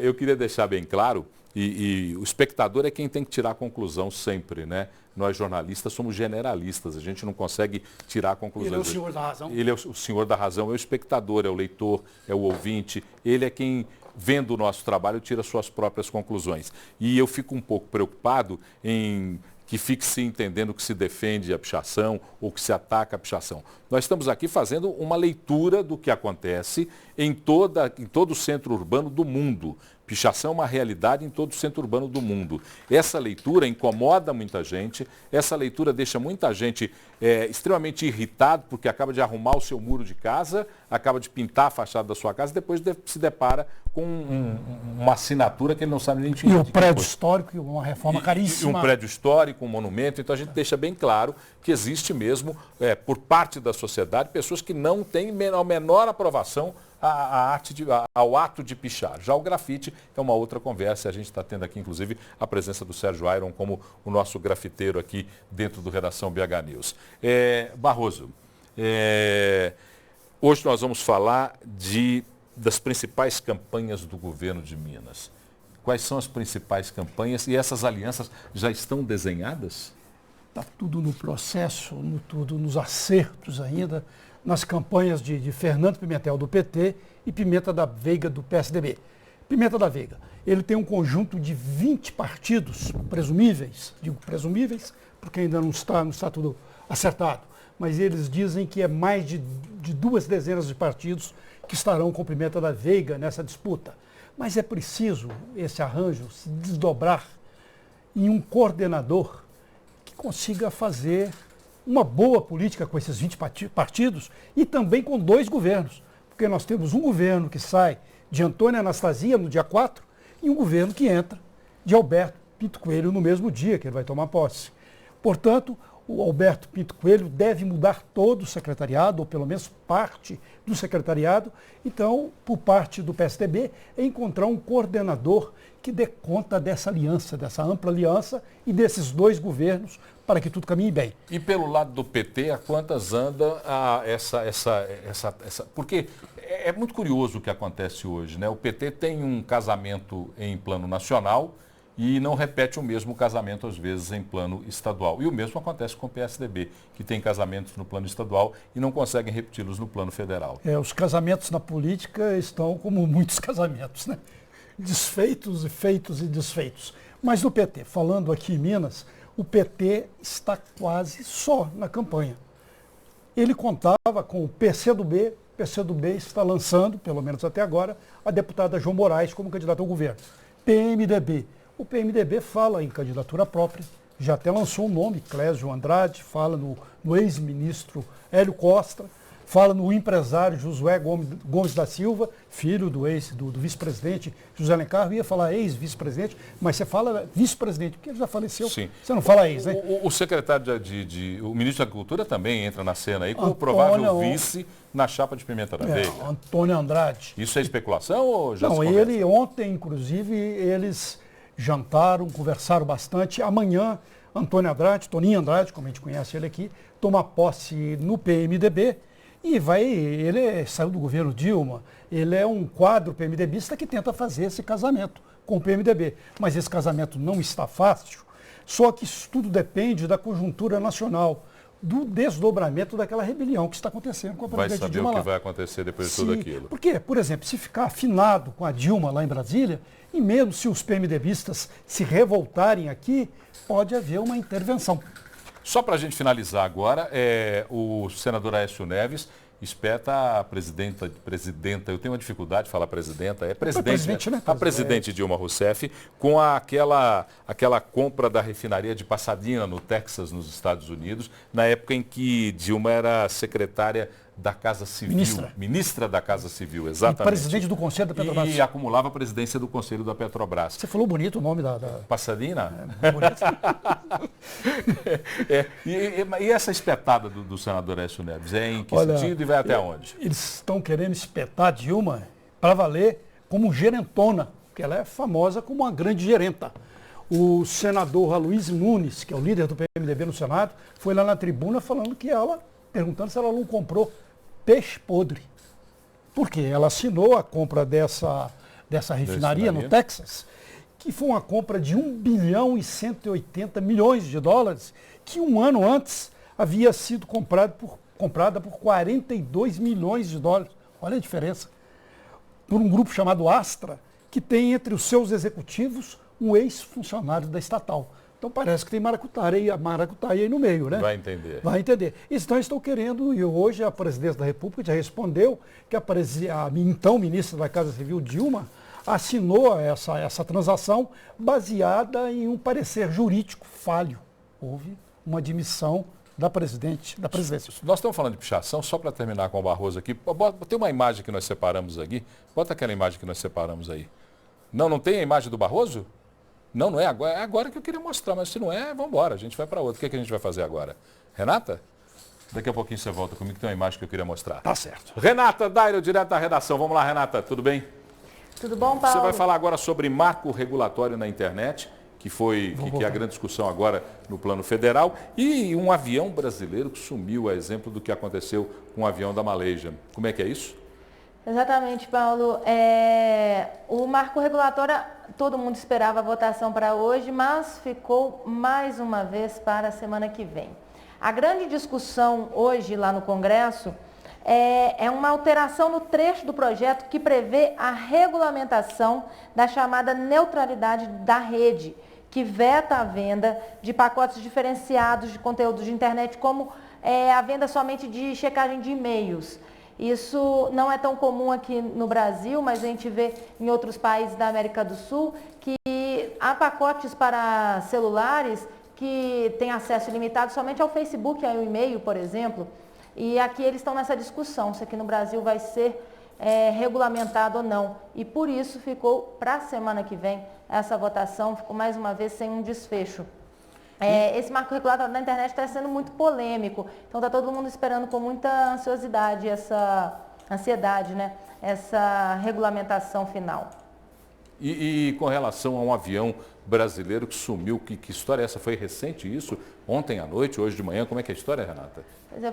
eu queria deixar bem claro, e o espectador é quem tem que tirar a conclusão sempre, né? Nós jornalistas somos generalistas, a gente não consegue tirar a conclusão. Ele é o senhor da razão. Ele é o senhor da razão, é o espectador, é o leitor, é o ouvinte, ele é quem, vendo o nosso trabalho, tira suas próprias conclusões. E eu fico um pouco preocupado em que fique se entendendo que se defende a pichação ou que se ataca a pichação. Nós estamos aqui fazendo uma leitura do que acontece em todo o centro urbano do mundo. Pichação é uma realidade em todo o centro urbano do mundo. Essa leitura incomoda muita gente, essa leitura deixa muita gente extremamente irritado porque acaba de arrumar o seu muro de casa, acaba de pintar a fachada da sua casa e depois se depara com uma assinatura que ele não sabe nem E um prédio histórico, uma reforma caríssima. E um prédio histórico, um monumento. Então a gente deixa bem claro que existe mesmo, por parte da sociedade, pessoas que não têm a menor aprovação ao ato de pichar. Já o grafite é uma outra conversa. A gente está tendo aqui, inclusive, a presença do Sérgio Iron como o nosso grafiteiro aqui dentro do Redação BH News. Barroso, hoje nós vamos falar das principais campanhas do governo de Minas. quais são as principais campanhas e essas alianças já estão desenhadas? Está tudo no processo, tudo nos acertos ainda, nas campanhas de Fernando Pimentel do PT e Pimenta da Veiga do PSDB. Pimenta da Veiga, ele tem um conjunto de 20 partidos presumíveis, digo presumíveis, porque ainda não está tudo acertado, mas eles dizem que é mais de 2 dezenas de partidos que estarão com Pimenta da Veiga nessa disputa. Mas é preciso esse arranjo se desdobrar em um coordenador que consiga fazer uma boa política com esses 20 partidos e também com 2 governos. Porque nós temos um governo que sai de Antônio Anastasia no dia 4 e um governo que entra de Alberto Pinto Coelho no mesmo dia que ele vai tomar posse. Portanto, o Alberto Pinto Coelho deve mudar todo o secretariado, ou pelo menos parte do secretariado. Então, por parte do PSDB, é encontrar um coordenador que dê conta dessa aliança, dessa ampla aliança e desses 2 governos para que tudo caminhe bem. E pelo lado do PT, a quantas anda essa... Porque é muito curioso o que acontece hoje, né? O PT tem um casamento em plano nacional e não repete o mesmo casamento, às vezes, em plano estadual. E o mesmo acontece com o PSDB, que tem casamentos no plano estadual e não conseguem repeti-los no plano federal. Os casamentos na política estão como muitos casamentos, né? Desfeitos e feitos e desfeitos. Mas no PT, falando aqui em Minas, o PT está quase só na campanha. Ele contava com o PCdoB está lançando, pelo menos até agora, a deputada João Moraes como candidata ao governo. PMDB. O PMDB fala em candidatura própria, já até lançou um nome, Clésio Andrade, fala no ex-ministro Hélio Costa, fala no empresário Josué Gomes da Silva, filho do vice-presidente José Alencar. Eu ia falar ex-vice-presidente, mas você fala vice-presidente, porque ele já faleceu. Sim. Você não fala ex, né? O secretário o ministro da Cultura também entra na cena aí como provável vice na chapa de Pimenta da Veiga. Antônio Andrade. Isso é especulação ou já não, se conversa? Ele ontem, inclusive, eles jantaram, conversaram bastante. Amanhã, Toninho Andrade, como a gente conhece ele aqui, toma posse no PMDB e ele saiu do governo Dilma, ele é um quadro PMDBista que tenta fazer esse casamento com o PMDB. Mas esse casamento não está fácil, só que isso tudo depende da conjuntura nacional, do desdobramento daquela rebelião que está acontecendo com a presidente Dilma. Vai saber o que vai acontecer depois de tudo aquilo. Porque, por exemplo, se ficar afinado com a Dilma lá em Brasília, e mesmo se os PMDBistas se revoltarem aqui, pode haver uma intervenção. Só para a gente finalizar agora, o senador Aécio Neves espeta a presidenta, eu tenho uma dificuldade de falar presidenta, presidente, né? A presidente Dilma Rousseff, com aquela compra da refinaria de Pasadena, no Texas, nos Estados Unidos, na época em que Dilma era secretária da Casa Civil. Ministra da Casa Civil, exatamente. E presidente do Conselho da Petrobras. E acumulava a presidência do Conselho da Petrobras. Você falou bonito o nome da... Pasadena? Bonito. E essa espetada do senador Aécio Neves, em que sentido e vai até onde? Eles estão querendo espetar Dilma para valer como gerentona, porque ela é famosa como uma grande gerenta. O senador Aloysio Nunes, que é o líder do PMDB no Senado, foi lá na tribuna perguntando se ela não comprou peixe podre. Porque ela assinou a compra dessa refinaria no Texas, que foi uma compra de 1 bilhão e 180 milhões de dólares, que um ano antes havia sido comprada por 42 milhões de dólares. Olha a diferença. Por um grupo chamado Astra, que tem entre os seus executivos um ex-funcionário da estatal. Então parece que tem maracutaia aí no meio, né? Vai entender. Vai entender. Então estão querendo, e hoje a presidência da República já respondeu que a então ministra da Casa Civil, Dilma, assinou essa transação baseada em um parecer jurídico falho. Houve uma admissão da presidência. Nós estamos falando de pichação, só para terminar com o Barroso aqui. Tem uma imagem que nós separamos aqui. Bota aquela imagem que nós separamos aí. Não tem a imagem do Barroso? Não é agora. É agora que eu queria mostrar, mas se não é, vamos embora. A gente vai para outra. O que a gente vai fazer agora? Renata? Daqui a pouquinho você volta comigo, que tem uma imagem que eu queria mostrar. Tá certo. Renata Dairo, direto da redação. Vamos lá, Renata, tudo bem? Tudo bom, Paulo? Você vai falar agora sobre marco regulatório na internet, que é a grande discussão agora no plano federal, e um avião brasileiro que sumiu, a exemplo do que aconteceu com o avião da Malaysia. Como é que é isso? Exatamente, Paulo. O marco regulatório, todo mundo esperava a votação para hoje, mas ficou mais uma vez para a semana que vem. A grande discussão hoje lá no Congresso é uma alteração no trecho do projeto que prevê a regulamentação da chamada neutralidade da rede, que veta a venda de pacotes diferenciados de conteúdo de internet, como a venda somente de checagem de e-mails. Isso não é tão comum aqui no Brasil, mas a gente vê em outros países da América do Sul que há pacotes para celulares que têm acesso ilimitado somente ao Facebook, ao e-mail, por exemplo. E aqui eles estão nessa discussão, se aqui no Brasil vai ser regulamentado ou não. E por isso ficou para a semana que vem essa votação, ficou mais uma vez sem um desfecho. Esse marco regulatório da internet está sendo muito polêmico, então está todo mundo esperando com muita ansiedade essa regulamentação final. E com relação a um avião brasileiro que sumiu, que história é essa? Foi recente isso? Ontem à noite, hoje de manhã? Como é que é a história, Renata?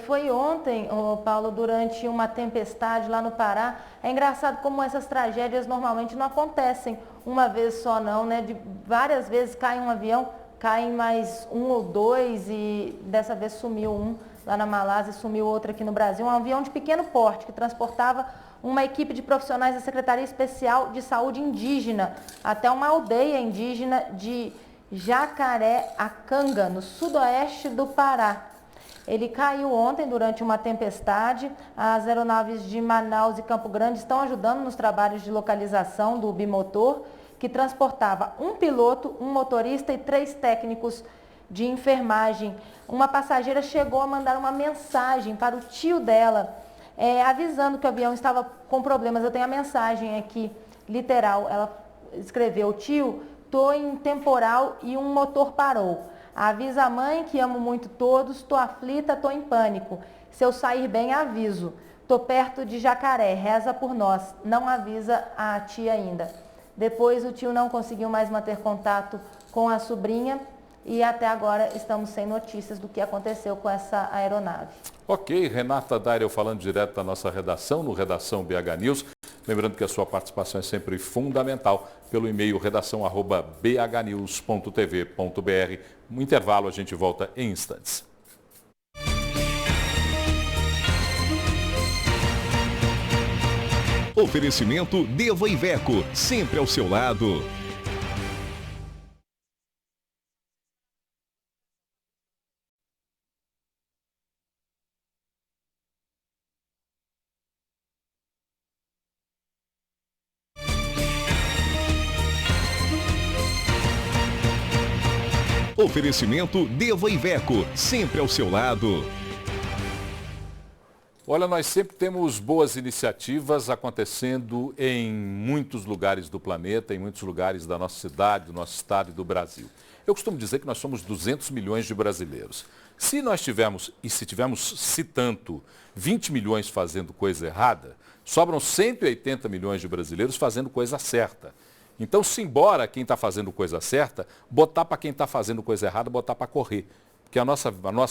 Foi ontem, Paulo, durante uma tempestade lá no Pará. É engraçado como essas tragédias normalmente não acontecem uma vez só não, né? De várias vezes cai um avião, caem mais um ou dois e dessa vez sumiu um lá na Malásia e sumiu outro aqui no Brasil. Um avião de pequeno porte que transportava uma equipe de profissionais da Secretaria Especial de Saúde Indígena até uma aldeia indígena de Jacareacanga, no sudoeste do Pará. Ele caiu ontem durante uma tempestade. As aeronaves de Manaus e Campo Grande estão ajudando nos trabalhos de localização do bimotor, que transportava um piloto, um motorista e 3 técnicos de enfermagem. Uma passageira chegou a mandar uma mensagem para o tio dela, avisando que o avião estava com problemas. Eu tenho a mensagem aqui, literal. Ela escreveu: tio, estou em temporal e um motor parou. Avisa a mãe que amo muito todos, estou aflita, estou em pânico. Se eu sair bem, aviso. Estou perto de Jacaré, reza por nós. Não avisa a tia ainda. Depois o tio não conseguiu mais manter contato com a sobrinha e até agora estamos sem notícias do que aconteceu com essa aeronave. Ok, Renata Dairel falando direto da nossa redação, no Redação BH News. Lembrando que a sua participação é sempre fundamental pelo e-mail redação@bhnews.tv.br. No intervalo a gente volta em instantes. Oferecimento Deva Iveco, sempre ao seu lado. Oferecimento Deva Iveco, sempre ao seu lado. Olha, nós sempre temos boas iniciativas acontecendo em muitos lugares do planeta, em muitos lugares da nossa cidade, do nosso estado e do Brasil. Eu costumo dizer que nós somos 200 milhões de brasileiros. Se nós tivermos, e se tivermos, se tanto, 20 milhões fazendo coisa errada, sobram 180 milhões de brasileiros fazendo coisa certa. Então, simbora quem está fazendo coisa certa, botar para quem está fazendo coisa errada, botar para correr. Porque a nossa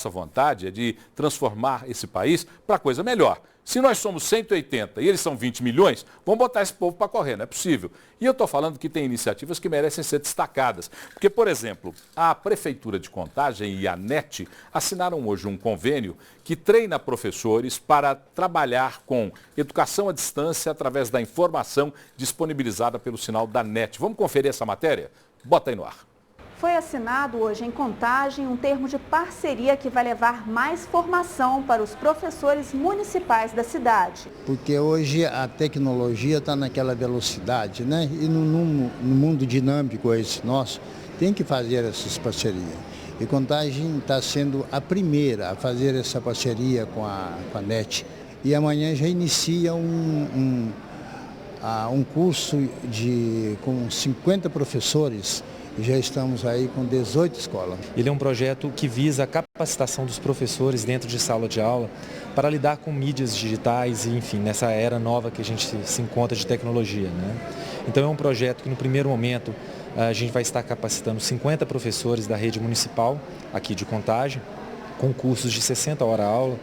vontade é de transformar esse país para coisa melhor. Se nós somos 180 e eles são 20 milhões, vamos botar esse povo para correr, não é possível. E eu estou falando que tem iniciativas que merecem ser destacadas. Porque, por exemplo, a Prefeitura de Contagem e a NET assinaram hoje um convênio que treina professores para trabalhar com educação à distância através da informação disponibilizada pelo sinal da NET. Vamos conferir essa matéria? Bota aí no ar. Foi assinado hoje em Contagem um termo de parceria que vai levar mais formação para os professores municipais da cidade. Porque hoje a tecnologia está naquela velocidade, né? E no mundo dinâmico esse nosso, tem que fazer essas parcerias. E Contagem está sendo a primeira a fazer essa parceria com a NET. E amanhã já inicia um curso com 50 professores. Já estamos aí com 18 escolas. Ele é um projeto que visa a capacitação dos professores dentro de sala de aula para lidar com mídias digitais e, enfim, nessa era nova que a gente se encontra de tecnologia, né? Então é um projeto que no primeiro momento a gente vai estar capacitando 50 professores da rede municipal aqui de Contagem, com cursos de 60 horas aula,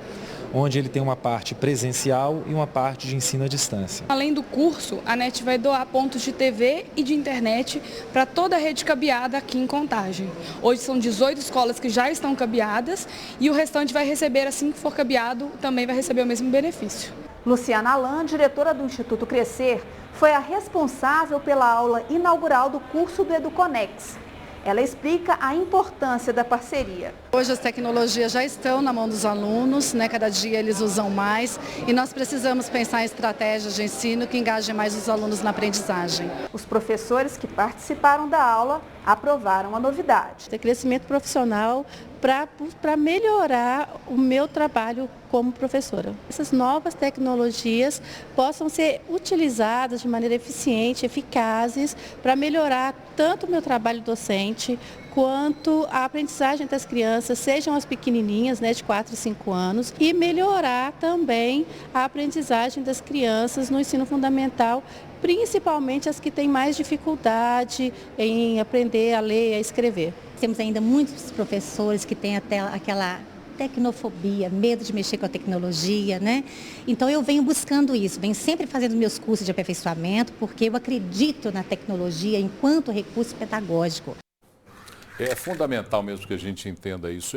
onde ele tem uma parte presencial e uma parte de ensino à distância. Além do curso, a NET vai doar pontos de TV e de internet para toda a rede cabeada aqui em Contagem. Hoje são 18 escolas que já estão cabeadas e o restante vai receber, assim que for cabeado, também vai receber o mesmo benefício. Luciana Alan, diretora do Instituto Crescer, foi a responsável pela aula inaugural do curso do Educonex. Ela explica a importância da parceria. Hoje as tecnologias já estão na mão dos alunos, né? Cada dia eles usam mais e nós precisamos pensar em estratégias de ensino que engajem mais os alunos na aprendizagem. Os professores que participaram da aula aprovaram a novidade. Ter crescimento profissional para melhorar o meu trabalho como professora. Essas novas tecnologias possam ser utilizadas de maneira eficiente, eficazes, para melhorar tanto o meu trabalho docente, quanto a aprendizagem das crianças, sejam as pequenininhas, né, de 4 e 5 anos, e melhorar também a aprendizagem das crianças no ensino fundamental, principalmente as que têm mais dificuldade em aprender a ler e a escrever. Temos ainda muitos professores que têm até aquela tecnofobia, medo de mexer com a tecnologia, né? Então eu venho buscando isso, venho sempre fazendo meus cursos de aperfeiçoamento, porque eu acredito na tecnologia enquanto recurso pedagógico. É fundamental mesmo que a gente entenda isso.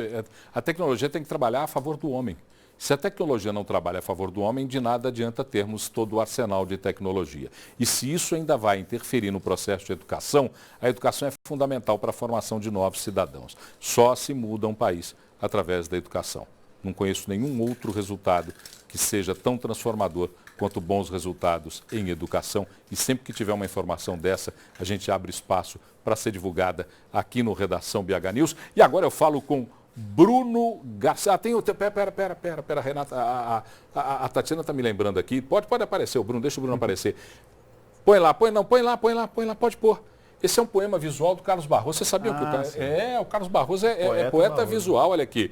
A tecnologia tem que trabalhar a favor do homem. Se a tecnologia não trabalha a favor do homem, de nada adianta termos todo o arsenal de tecnologia. E se isso ainda vai interferir no processo de educação, a educação é fundamental para a formação de novos cidadãos. Só se muda um país através da educação. Não conheço nenhum outro resultado que seja tão transformador quanto bons resultados em educação. E sempre que tiver uma informação dessa, a gente abre espaço para ser divulgada aqui no Redação BH News. E agora eu falo com Bruno Garcia. Pera, Renata. A Tatiana está me lembrando aqui. Pode aparecer o Bruno, deixa o Bruno aparecer. Põe lá, pode pôr. Esse é um poema visual do Carlos Barroso. Você sabia que o Carlos Barroso é poeta visual, olha aqui.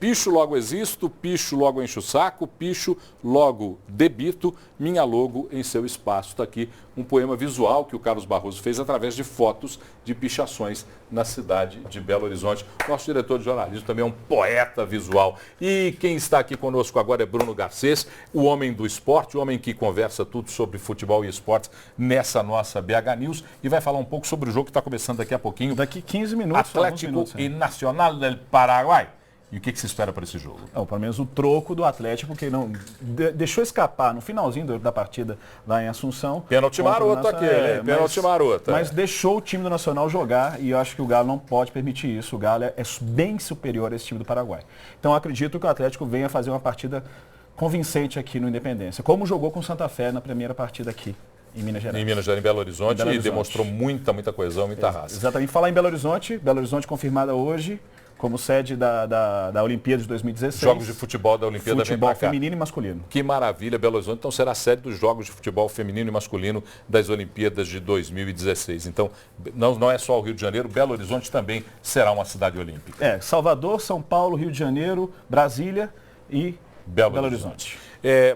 Picho logo existo, picho logo encho o saco, picho logo debito, minha logo em seu espaço. Está aqui um poema visual que o Carlos Barroso fez através de fotos de pichações na cidade de Belo Horizonte. Nosso diretor de jornalismo também é um poeta visual. E quem está aqui conosco agora é Bruno Garcês, o homem do esporte, o homem que conversa tudo sobre futebol e esportes nessa nossa BH News e vai falar um pouco sobre o jogo que está começando daqui a pouquinho. Daqui 15 minutos. Atlético e Nacional del Paraguai. E o que se espera para esse jogo? Pelo menos o troco do Atlético, que não deixou escapar no finalzinho da partida lá em Assunção. Pênalti maroto aquele, hein? Pênalti maroto. Mas deixou o time do Nacional jogar e eu acho que o Galo não pode permitir isso. O Galo é bem superior a esse time do Paraguai. Então eu acredito que o Atlético venha fazer uma partida convincente aqui no Independência, como jogou com o Santa Fé na primeira partida aqui. Em Minas Gerais. Em Belo Horizonte, e demonstrou muita coesão, muita raça. Exatamente. Falar em Belo Horizonte confirmada hoje como sede da Olimpíada de 2016. Jogos de futebol da Olimpíada futebol feminino e masculino. Que maravilha, Belo Horizonte então será a sede dos Jogos de Futebol feminino e masculino das Olimpíadas de 2016. Então, não é só o Rio de Janeiro, Belo Horizonte também será uma cidade olímpica. Salvador, São Paulo, Rio de Janeiro, Brasília e Belo Horizonte.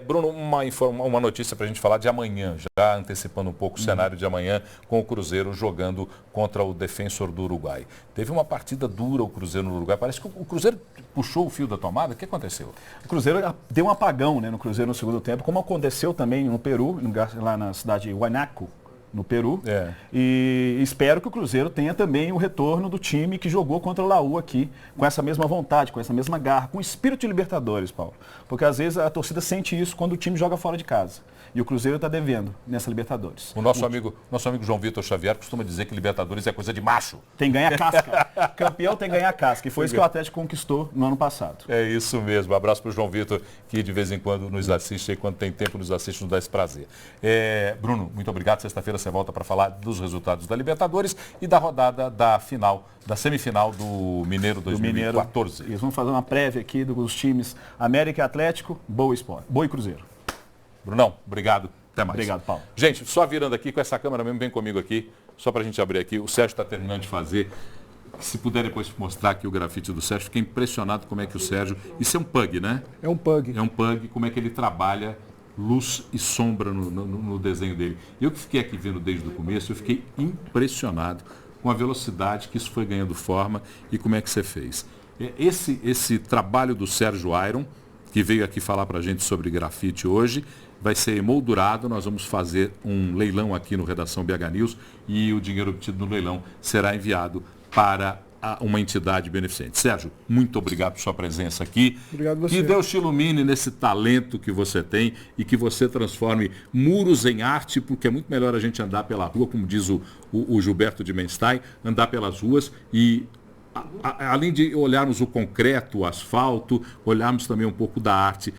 Bruno, uma notícia para a gente falar de amanhã, já antecipando um pouco o cenário de amanhã, com o Cruzeiro jogando contra o Defensor do Uruguai. Teve uma partida dura o Cruzeiro no Uruguai, parece que o Cruzeiro puxou o fio da tomada, o que aconteceu? O Cruzeiro deu um apagão, né, no Cruzeiro no segundo tempo, como aconteceu também no Peru, lá na cidade de Huanaco, no Peru. E espero que o Cruzeiro tenha também o retorno do time que jogou contra o Laú aqui, com essa mesma vontade, com essa mesma garra, com o espírito de Libertadores, Paulo. Porque às vezes a torcida sente isso quando o time joga fora de casa. E o Cruzeiro está devendo nessa Libertadores. O nosso amigo João Vitor Xavier costuma dizer que Libertadores é coisa de macho. Tem que ganhar casca. Campeão tem que ganhar casca. E foi isso que o Atlético conquistou no ano passado. É isso mesmo. Um abraço para o João Vitor, que de vez em quando nos assiste e quando tem tempo nos assiste, nos dá esse prazer. Bruno, muito obrigado. Sexta-feira você volta para falar dos resultados da Libertadores e da rodada da semifinal do Mineiro 2014. Eles vão fazer uma prévia aqui dos times América e Atlético, Boa e Cruzeiro. Brunão, obrigado. Até mais. Obrigado, Paulo. Gente, só virando aqui com essa câmera mesmo, vem comigo aqui, só para a gente abrir aqui. O Sérgio está terminando de fazer. Se puder depois mostrar aqui o grafite do Sérgio, fiquei impressionado como é que o Sérgio... Isso é um pug, né? É um pug. É um pug, como é que ele trabalha luz e sombra no desenho dele. Eu que fiquei aqui vendo desde o começo, eu fiquei impressionado com a velocidade que isso foi ganhando forma e como é que você fez. Esse trabalho do Sérgio Iron, que veio aqui falar para a gente sobre grafite hoje. Vai ser emoldurado, nós vamos fazer um leilão aqui no Redação BH News e o dinheiro obtido no leilão será enviado para uma entidade beneficente. Sérgio, muito obrigado por sua presença aqui. Obrigado a você. Que Deus te ilumine nesse talento que você tem e que você transforme muros em arte, porque é muito melhor a gente andar pela rua, como diz o Gilberto de Menstein, andar pelas ruas e, além de olharmos o concreto, o asfalto, olharmos também um pouco da arte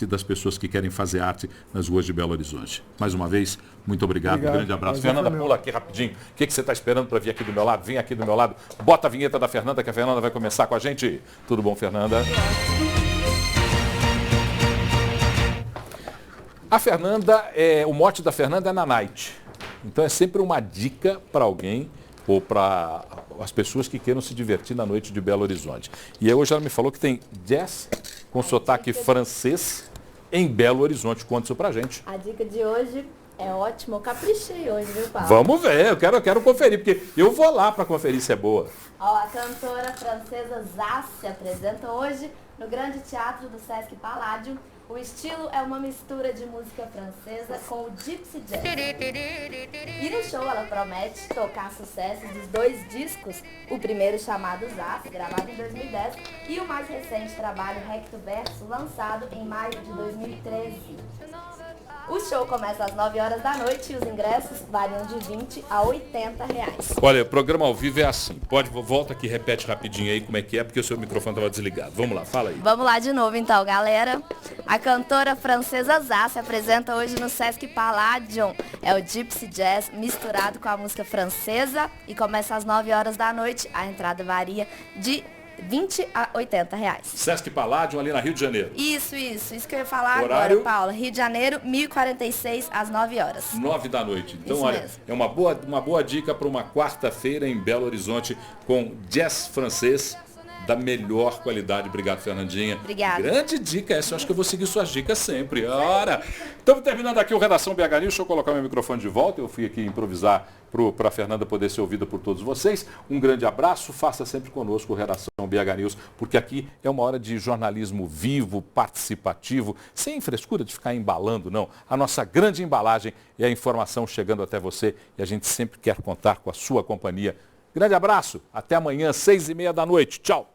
das pessoas que querem fazer arte nas ruas de Belo Horizonte. Mais uma vez, muito obrigado. Um grande abraço. Fernanda, pula aqui rapidinho. O que você está esperando para vir aqui do meu lado? Vem aqui do meu lado. Bota a vinheta da Fernanda, que a Fernanda vai começar com a gente. Tudo bom, Fernanda? A Fernanda, o mote da Fernanda é na night. Então é sempre uma dica para alguém ou para as pessoas que queiram se divertir na noite de Belo Horizonte. E hoje ela me falou que tem jazz com sotaque francês em Belo Horizonte. Conta isso pra gente. A dica de hoje é ótima. Eu caprichei hoje, viu, Paulo? Vamos ver, eu quero conferir, porque eu vou lá para conferir se é boa. Ó, a cantora francesa Zaz se apresenta hoje no Grande Teatro do Sesc Paládio. O estilo é uma mistura de música francesa com o Gypsy Jazz. E no show ela promete tocar sucessos dos 2 discos, o primeiro chamado Zaz, gravado em 2010, e o mais recente trabalho Recto Verso, lançado em maio de 2013. O show começa às 9 horas da noite e os ingressos variam de R$20 a R$80. Olha, o programa ao vivo é assim. Volta aqui, repete rapidinho aí como é que é, porque o seu microfone estava desligado. Vamos lá, fala aí. Vamos lá de novo então, galera. A cantora francesa Zaz se apresenta hoje no Sesc Palladium. É o Gypsy Jazz misturado com a música francesa e começa às 9 horas da noite. A entrada varia de R$20 a R$80. Sesc Palladium, ali na Rio de Janeiro. Isso que eu ia falar Horário? agora, Paula. Rio de Janeiro, 1046, às 9 horas. 9 da noite. Então, Isso olha, mesmo. é uma boa dica para uma quarta-feira em Belo Horizonte com jazz francês da melhor qualidade. Obrigado, Fernandinha. Obrigada. Grande dica essa, eu acho que eu vou seguir suas dicas sempre. Ora, estamos terminando aqui o Redação BH News. Deixa eu colocar meu microfone de volta. Eu fui aqui improvisar para a Fernanda poder ser ouvida por todos vocês. Um grande abraço, faça sempre conosco o Redação BH News, porque aqui é uma hora de jornalismo vivo, participativo, sem frescura de ficar embalando, não. A nossa grande embalagem é a informação chegando até você e a gente sempre quer contar com a sua companhia. Grande abraço, até amanhã, 6h30 da noite. Tchau!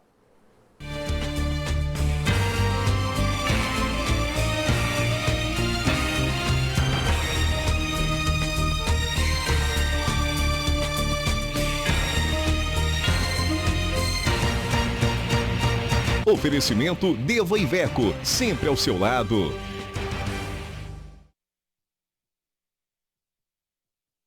Oferecimento Deva Iveco, sempre ao seu lado.